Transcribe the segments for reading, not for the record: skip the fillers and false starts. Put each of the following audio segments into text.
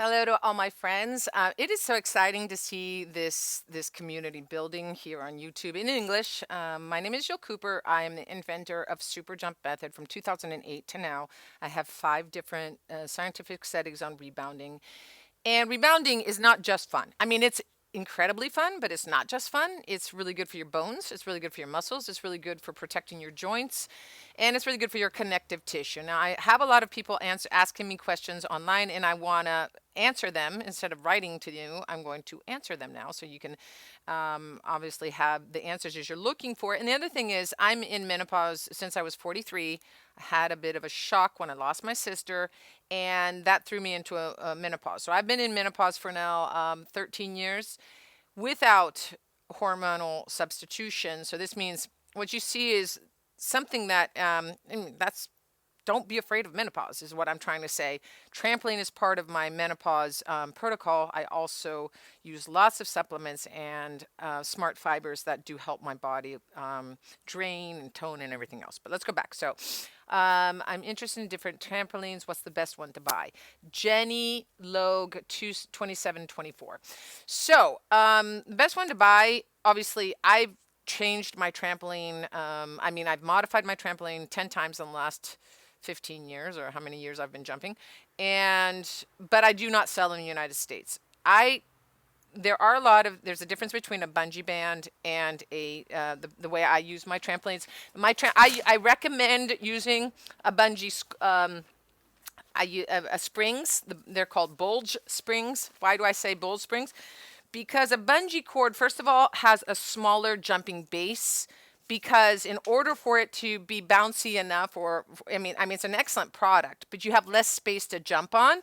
Hello to all my friends. It is so exciting to see this community building here on YouTube in English. My name is Jill Cooper. I am the inventor of SuperJump method from 2008 to now. I have 5 different scientific studies on rebounding. And rebounding is not just fun. I mean, it's incredibly fun, but it's not just fun. It's really good for your bones. It's really good for your muscles. It's really good for protecting your joints. And it's really good for your connective tissue. Now, I have a lot of people asking me questions online, and I want to answer them instead of writing to you. I'm going to answer them now so you can obviously have the answers as you're looking for. And the other thing is, I'm in menopause since I was 43. I had a bit of a shock when I lost my sister, and that threw me into a menopause. So I've been in menopause for now 13 years without hormonal substitution. So this means what you see is something that that's don't be afraid of menopause is what I'm trying to say. Trampoline is part of my menopause protocol. I also use lots of supplements and smart fibers that do help my body drain and tone and everything else. But let's go back. So I'm interested in different trampolines. What's the best one to buy? Jenny Logue 2724. So the best one to buy, obviously, I've changed my trampoline. I've modified my trampoline 10 times in the last 15 years or how many years I've been jumping. But I do not sell in the United States. There's a difference between a bungee band and the way I use my trampolines. I recommend using a bungee springs. They're called bulge springs. Why do I say bulge springs? Because a bungee cord, first of all, has a smaller jumping base. Because in order for it to be bouncy enough, it's an excellent product, but you have less space to jump on.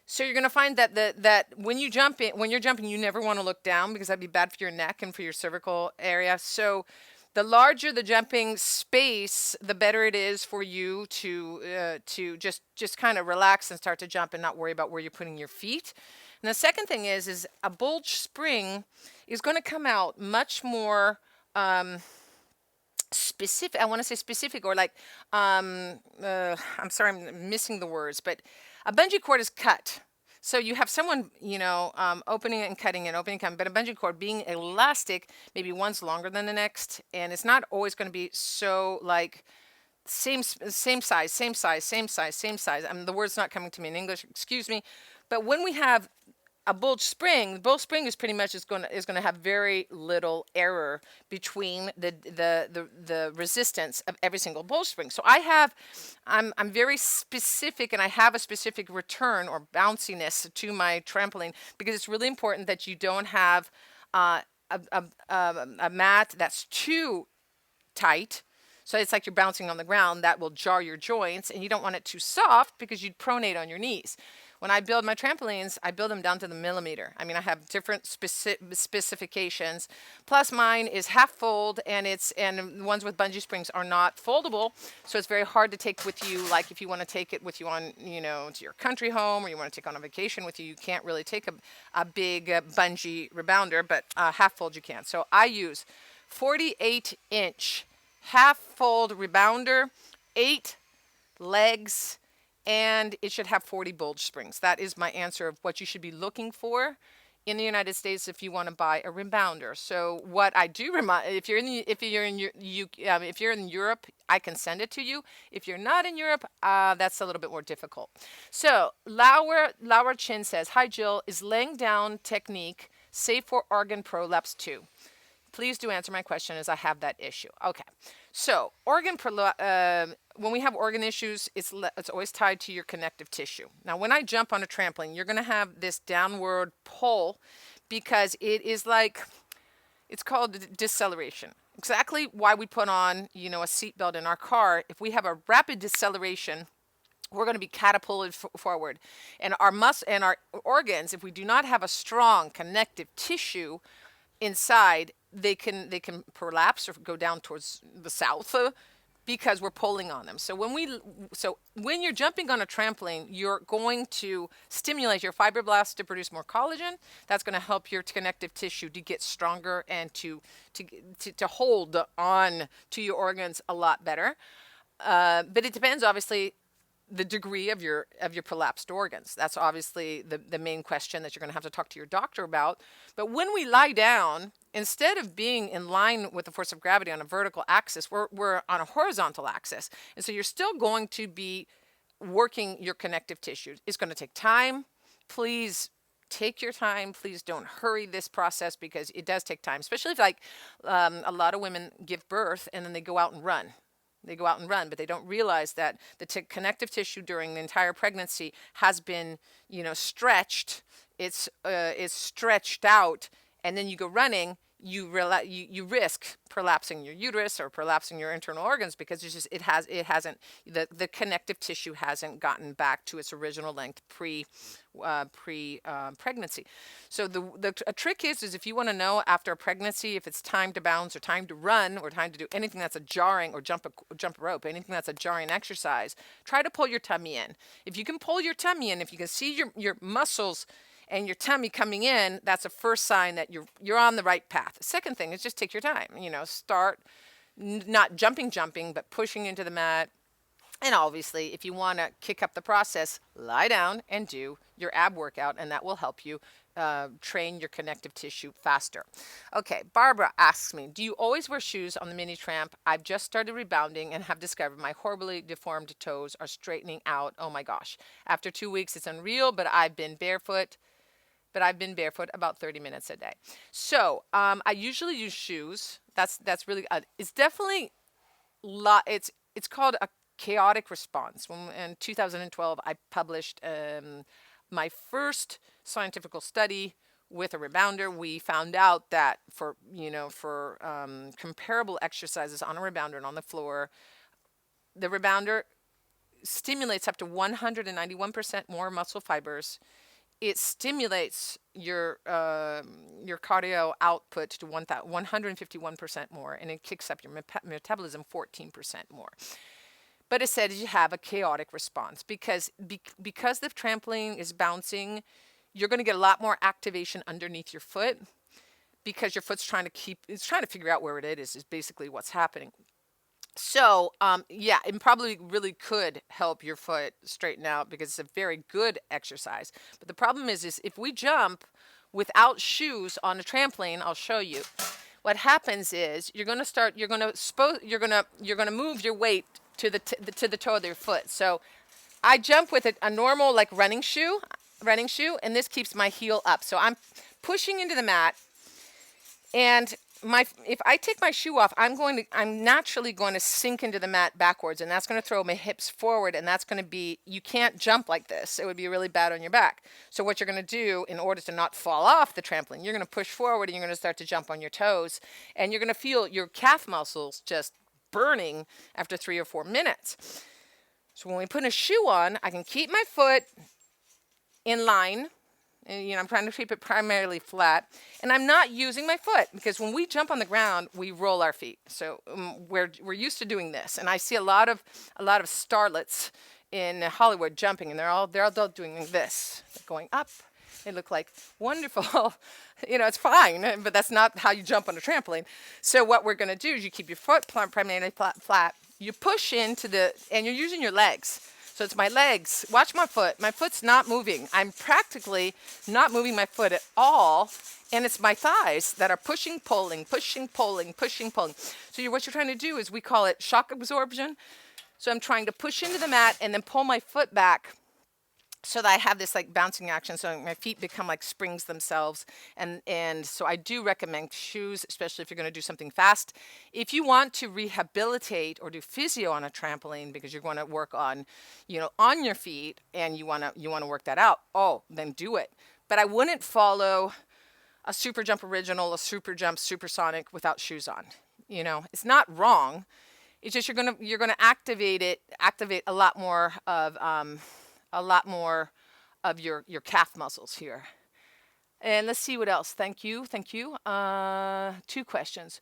So you're going to find that when you're jumping, you never want to look down because that'd be bad for your neck and for your cervical area. So the larger the jumping space, the better it is for you to just kind of relax and start to jump and not worry about where you're putting your feet. And the second thing is a bulge spring is going to come out much more specific. I want to say specific, or like I'm sorry, I'm missing the words, but a bungee cord is cut. So you have someone, opening it and cutting it, opening and cutting. But a bungee cord being elastic, maybe one's longer than the next, and it's not always going to be so like same size. I mean, the word's not coming to me in English. Excuse me. But when we have a bulge spring, the bulge spring is pretty much going to have very little error between the resistance of every single bulge spring. So I'm very specific, and I have a specific return or bounciness to my trampoline because it's really important that you don't have a mat that's too tight. So it's like you're bouncing on the ground. That will jar your joints, and you don't want it too soft because you'd pronate on your knees. When I build my trampolines, I build them down to the millimeter. I mean, I have different specifications. Plus, mine is half fold, and the ones with bungee springs are not foldable, so it's very hard to take with you. Like if you want to take it with you on, to your country home, or you want to take on a vacation with you, you can't really take a big bungee rebounder, but half fold you can. So I use 48-inch half fold rebounder, 8 legs, and it should have 40 bulge springs. That is my answer of what you should be looking for in the United States if you want to buy a rebounder. So what I do if you're in Europe, I can send it to you. If you're not in Europe, that's a little bit more difficult. So Laura Chin says, "Hi Jill, is laying down technique safe for organ prolapse too? Please do answer my question as I have that issue." Okay. So when we have organ issues, it's always tied to your connective tissue. Now, when I jump on a trampoline, you're going to have this downward pull because it's called deceleration. Exactly why we put on, a seatbelt in our car. If we have a rapid deceleration, we're going to be catapulted forward. And our organs, if we do not have a strong connective tissue inside, they can prolapse or go down towards the south because we're pulling on them. So when you're jumping on a trampoline, you're going to stimulate your fibroblasts to produce more collagen. That's going to help your connective tissue to get stronger and to hold on to your organs a lot better. But it depends, obviously. the degree of your prolapsed organs. That's obviously the main question that you're going to have to talk to your doctor about. But when we lie down, instead of being in line with the force of gravity on a vertical axis, we're on a horizontal axis. And so you're still going to be working your connective tissue. It's going to take time. Please take your time. Please don't hurry this process because it does take time, especially if a lot of women give birth and then they go out and run. They go out and run, but they don't realize that the connective tissue during the entire pregnancy has been, stretched. It's stretched out, and then you go running. You risk prolapsing your uterus or prolapsing your internal organs because the connective tissue hasn't gotten back to its original length pre pregnancy. So a trick is if you want to know after a pregnancy if it's time to bounce or time to run or time to do anything that's a jarring or jump a rope, anything that's a jarring exercise, try to pull your tummy in. If you can pull your tummy in, if you can see your muscles and your tummy coming in, that's a first sign that you're on the right path. The second thing is just take your time. Start not jumping, but pushing into the mat. And obviously, if you want to kick up the process, lie down and do your ab workout, and that will help you train your connective tissue faster. Okay, Barbara asks me, do you always wear shoes on the mini tramp? I've just started rebounding and have discovered my horribly deformed toes are straightening out. Oh my gosh. After 2 weeks, it's unreal, but I've been barefoot about 30 minutes a day. So I usually use shoes. That's really it's definitely it's called a chaotic response. In 2012 I published my first scientific study with a rebounder. We found out that for comparable exercises on a rebounder and on the floor, the rebounder stimulates up to 191% more muscle fibers. It stimulates your cardio output to 151% more, and it kicks up your metabolism 14% more. But it said you have a chaotic response because the trampoline is bouncing, you're going to get a lot more activation underneath your foot because your foot's trying to figure out where it is basically what's happening. So, it probably really could help your foot straighten out because it's a very good exercise. But the problem is if we jump without shoes on a trampoline, I'll show you. What happens is you're going to move your weight to the toe of your foot. So, I jump with a normal running shoe, and this keeps my heel up. So I'm pushing into the mat, and if I take my shoe off, I'm naturally going to sink into the mat backwards, and that's going to throw my hips forward, and that's going to be, you can't jump like this. It would be really bad on your back. So what you're going to do in order to not fall off the trampoline, you're going to push forward and you're going to start to jump on your toes, and you're going to feel your calf muscles just burning after 3 or 4 minutes. So when we put a shoe on, I can keep my foot in line. And, I'm trying to keep it primarily flat, and I'm not using my foot because when we jump on the ground, we roll our feet. So we're used to doing this, and I see a lot of starlets in Hollywood jumping, and they're all doing this, going up. They look like wonderful. It's fine, but that's not how you jump on a trampoline. So what we're going to do is you keep your foot primarily flat. You push and you're using your legs. So it's my legs. Watch my foot. My foot's not moving. I'm practically not moving my foot at all. And it's my thighs that are pushing, pulling. So what you're trying to do is we call it shock absorption. So I'm trying to push into the mat and then pull my foot back so that I have this bouncing action. So my feet become like springs themselves. And so I do recommend shoes, especially if you're going to do something fast. If you want to rehabilitate or do physio on a trampoline because you're going to work on, on your feet and you want to work that out, then do it. But I wouldn't follow a SuperJump Original, a SuperJump Supersonic without shoes on. It's not wrong. It's just you're gonna activate a lot more of your calf muscles here. And let's see what else. Thank you. 2 questions.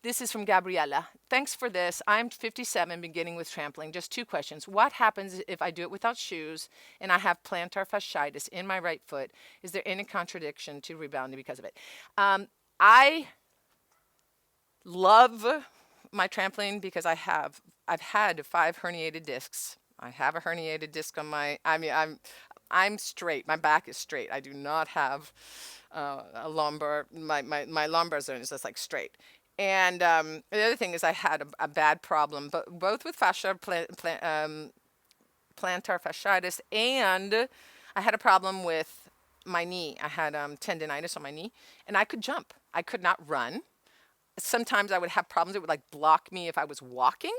This is from Gabriella. Thanks for this. I'm 57, beginning with trampoline. Just 2 questions. What happens if I do it without shoes and I have plantar fasciitis in my right foot? Is there any contradiction to rebounding because of it? I love my trampoline because I've had 5 herniated discs. I have a herniated disc on my. I mean, I'm straight. My back is straight. I do not have a lumbar. My lumbar zone is just like straight. And the other thing is I had a bad problem, but both with plantar fasciitis, and I had a problem with my knee. I had tendonitis on my knee, and I could jump. I could not run. Sometimes I would have problems. It would like block me if I was walking,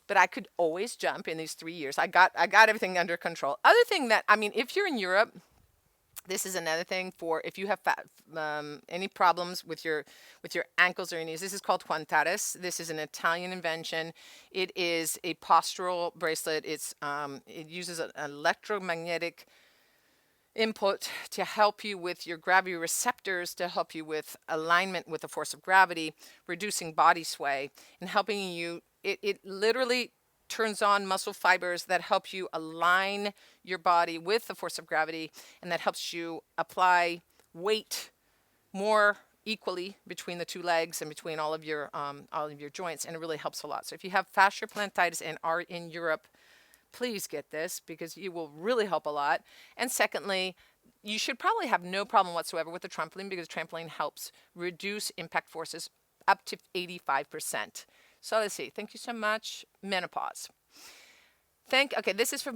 but I could always jump in these 3 years. I got everything under control. Other thing that, I mean, if you're in Europe, this is another thing for if you have any problems with your ankles or your knees. This is called Quantaris. This is an Italian invention. It is a postural bracelet. It uses an electromagnetic input to help you with your gravity receptors, to help you with alignment with the force of gravity, reducing body sway, and helping you. It literally turns on muscle fibers that help you align your body with the force of gravity, and that helps you apply weight more equally between the two legs and between all of your joints, and it really helps a lot. So if you have fascial plantitis and are in Europe, please get this because you will really help a lot. And secondly, you should probably have no problem whatsoever with the trampoline because trampoline helps reduce impact forces up to 85%. So let's see. Thank you so much. Menopause. Okay, this is for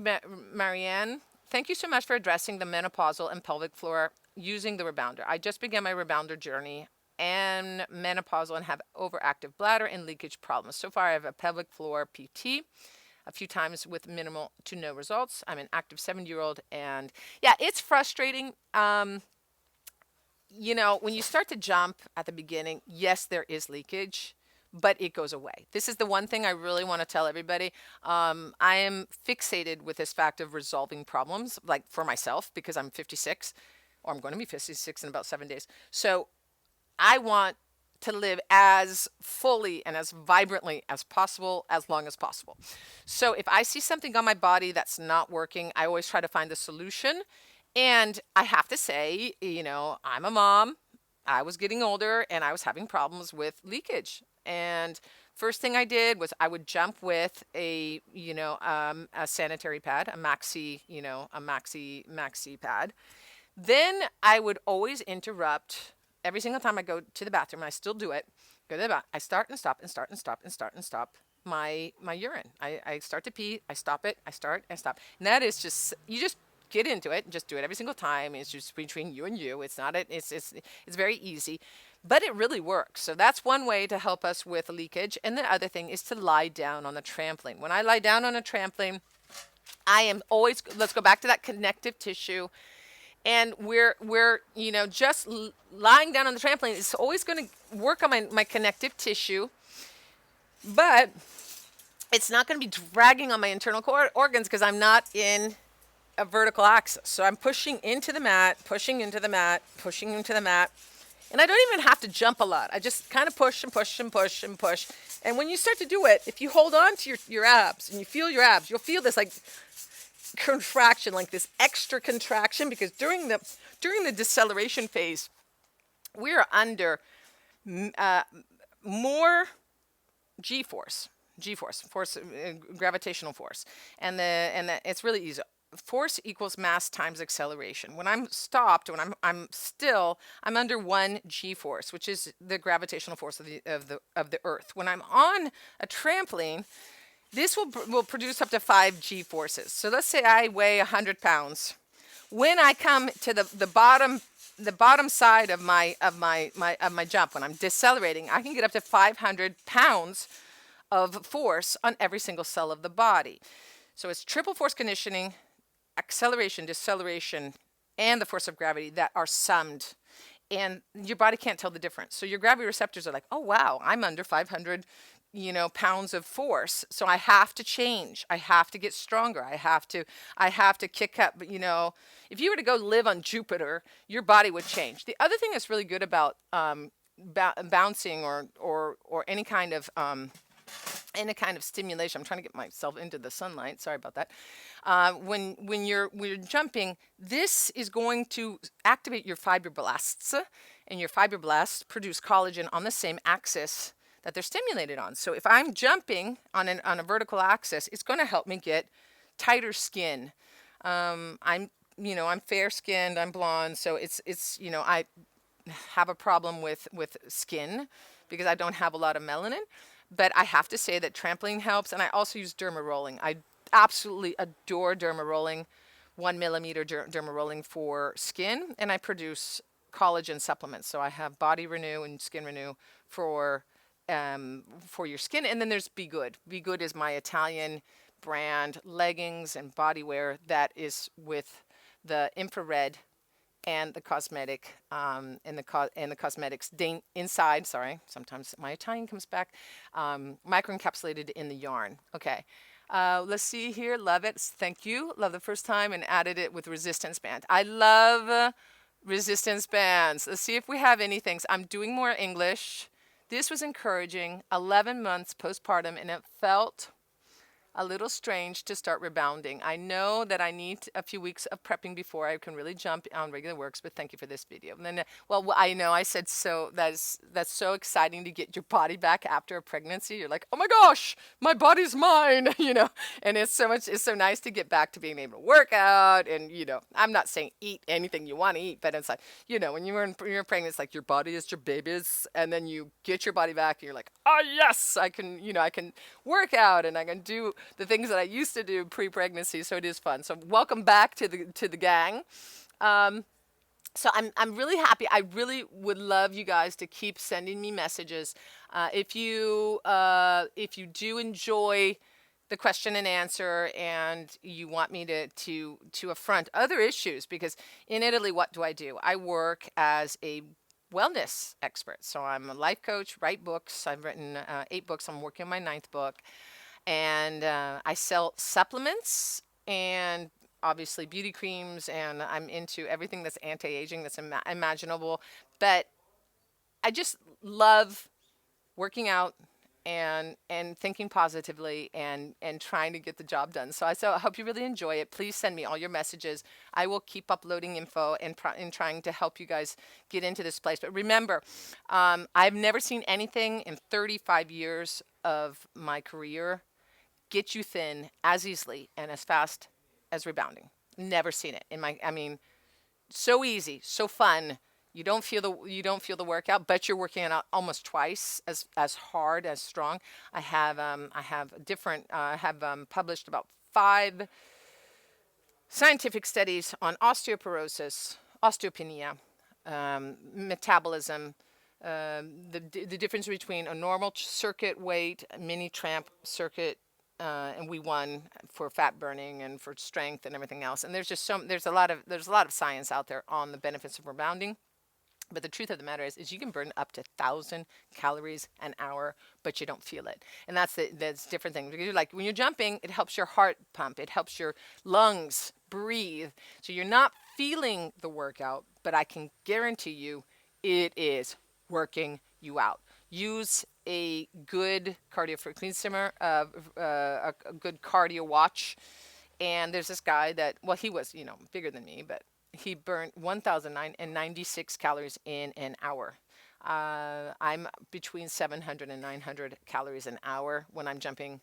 Marianne. Thank you so much for addressing the menopausal and pelvic floor using the rebounder. I just began my rebounder journey and menopausal and have overactive bladder and leakage problems. So far, I have a pelvic floor PT a few times with minimal to no results. I'm an active 7-year-old, and yeah, it's frustrating. You know, when you start to jump at the beginning, yes, there is leakage, but it goes away. This is the one thing I really want to tell everybody. I am fixated with this fact of resolving problems, like for myself, because I'm 56, or I'm going to be 56 in about 7 days. So I want to live as fully and as vibrantly as possible, as long as possible. So if I see something on my body that's not working, I always try to find a solution. And I have to say, you know, I'm a mom. I was getting older and I was having problems with leakage. And first thing I did was I would jump with a sanitary pad, a maxi pad. Then I would always interrupt every single time I go to the bathroom. And I still do it. Go to the bathroom. I start and stop and start and stop and start and stop my urine. I start to pee. I stop it. I start and stop. And that is just, you just get into it and just do it every single time. It's just between you and you. It's not, it's very easy. But it really works. So that's one way to help us with leakage. And the other thing is to lie down on the trampoline. When I lie down on a trampoline, I am always, let's go back to that connective tissue. And we're just lying down on the trampoline is always going to work on my connective tissue. But it's not going to be dragging on my internal organs because I'm not in a vertical axis. So I'm pushing into the mat, pushing into the mat, pushing into the mat. And I don't even have to jump a lot. I just kind of push and push and push and push. And when you start to do it, if you hold on to your abs and you feel your abs, you'll feel this like contraction, like this extra contraction, because during the deceleration phase, we are under more G-force, gravitational force, and it's really easy. Force equals mass times acceleration. When I'm stopped, when I'm still, I'm under 1 G-force, which is the gravitational force of the Earth. When I'm on a trampoline, this will produce up to 5 G-forces. So let's say I weigh 100 pounds. When I come to the bottom side of my jump, when I'm decelerating, I can get up to 500 pounds of force on every single cell of the body. So it's triple force conditioning, acceleration, deceleration, and the force of gravity that are summed. And your body can't tell the difference. So your gravity receptors are like, oh, wow, I'm under 500 pounds of force. So I have to change. I have to get stronger. I have to kick up. But, if you were to go live on Jupiter, your body would change. The other thing that's really good about bouncing or any kind of stimulation. I'm trying to get myself into the sunlight. Sorry about that. When you're jumping, this is going to activate your fibroblasts, and your fibroblasts produce collagen on the same axis that they're stimulated on. So if I'm jumping on a vertical axis, it's going to help me get tighter skin. I'm, I'm fair skinned, I'm blonde, so I have a problem with skin because I don't have a lot of melanin. But I have to say that trampoline helps, and I also use derma rolling. I absolutely adore derma rolling, 1 millimeter derma rolling for skin, and I produce collagen supplements. So I have Body Renew and Skin Renew for your skin, and then there's Be Good. Be Good is my Italian brand leggings and bodywear that is with the infrared and the cosmetic and the cosmetics inside. Sorry, sometimes my Italian comes back. Microencapsulated in the yarn. Okay. Let's see here. Love it. Thank you. Love the first time and added it with resistance band. I love resistance bands. Let's see if we have anything. I'm doing more English. This was encouraging. 11 months postpartum, and it felt a little strange to start rebounding. I know that I need a few weeks of prepping before I can really jump on regular works, but thank you for this video. And then, well, I know I said so. That's so exciting to get your body back after a pregnancy. You're like, oh my gosh, my body's mine, And it's so nice to get back to being able to work out. And I'm not saying eat anything you want to eat, but it's like, when you're pregnant, it's like your body is your baby's, and then you get your body back, and you're like, oh yes, I can work out and I can do the things that I used to do pre-pregnancy, so it is fun. So welcome back to the gang. So I'm really happy. I really would love you guys to keep sending me messages. If you do enjoy the question and answer, and you want me to affront other issues, because in Italy, what do? I work as a wellness expert. So I'm a life coach, write books. I've written 8 books. I'm working on my 9th book. And I sell supplements and obviously beauty creams, and I'm into everything that's anti-aging that's imaginable. But I just love working out and thinking positively and trying to get the job done. So I hope you really enjoy it. Please send me all your messages. I will keep uploading info and trying to help you guys get into this place. But remember, I've never seen anything in 35 years of my career get you thin as easily and as fast as rebounding. Never seen it so easy, so fun. You don't feel the workout, but you're working out almost twice as hard, as strong. I have published about 5 scientific studies on osteoporosis, osteopenia, metabolism, the difference between a normal circuit weight, mini-tramp circuit, and we won for fat burning and for strength and everything else. And there's a lot of science out there on the benefits of rebounding. But the truth of the matter is you can burn up to 1,000 calories an hour, but you don't feel it. And that's different thing. Because like when you're jumping, it helps your heart pump. It helps your lungs breathe. So you're not feeling the workout, but I can guarantee you it is working you out. Use a good cardio frequency simmer, a good cardio watch. And there's this guy that, well, he was, bigger than me, but he burned 1,096 calories in an hour. I'm between 700 and 900 calories an hour when I'm jumping,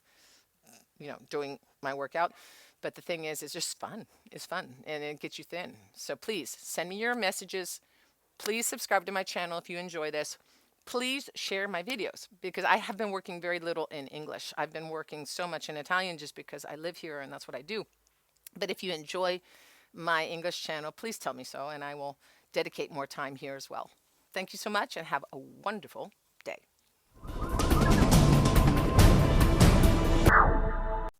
doing my workout. But the thing is, it's just fun. It's fun, and it gets you thin. So please send me your messages. Please subscribe to my channel if you enjoy this. Please share my videos, because I have been working very little in English. I've been working so much in Italian just because I live here and that's what I do. But if you enjoy my English channel, please tell me so, and I will dedicate more time here as well. Thank you so much, and have a wonderful day.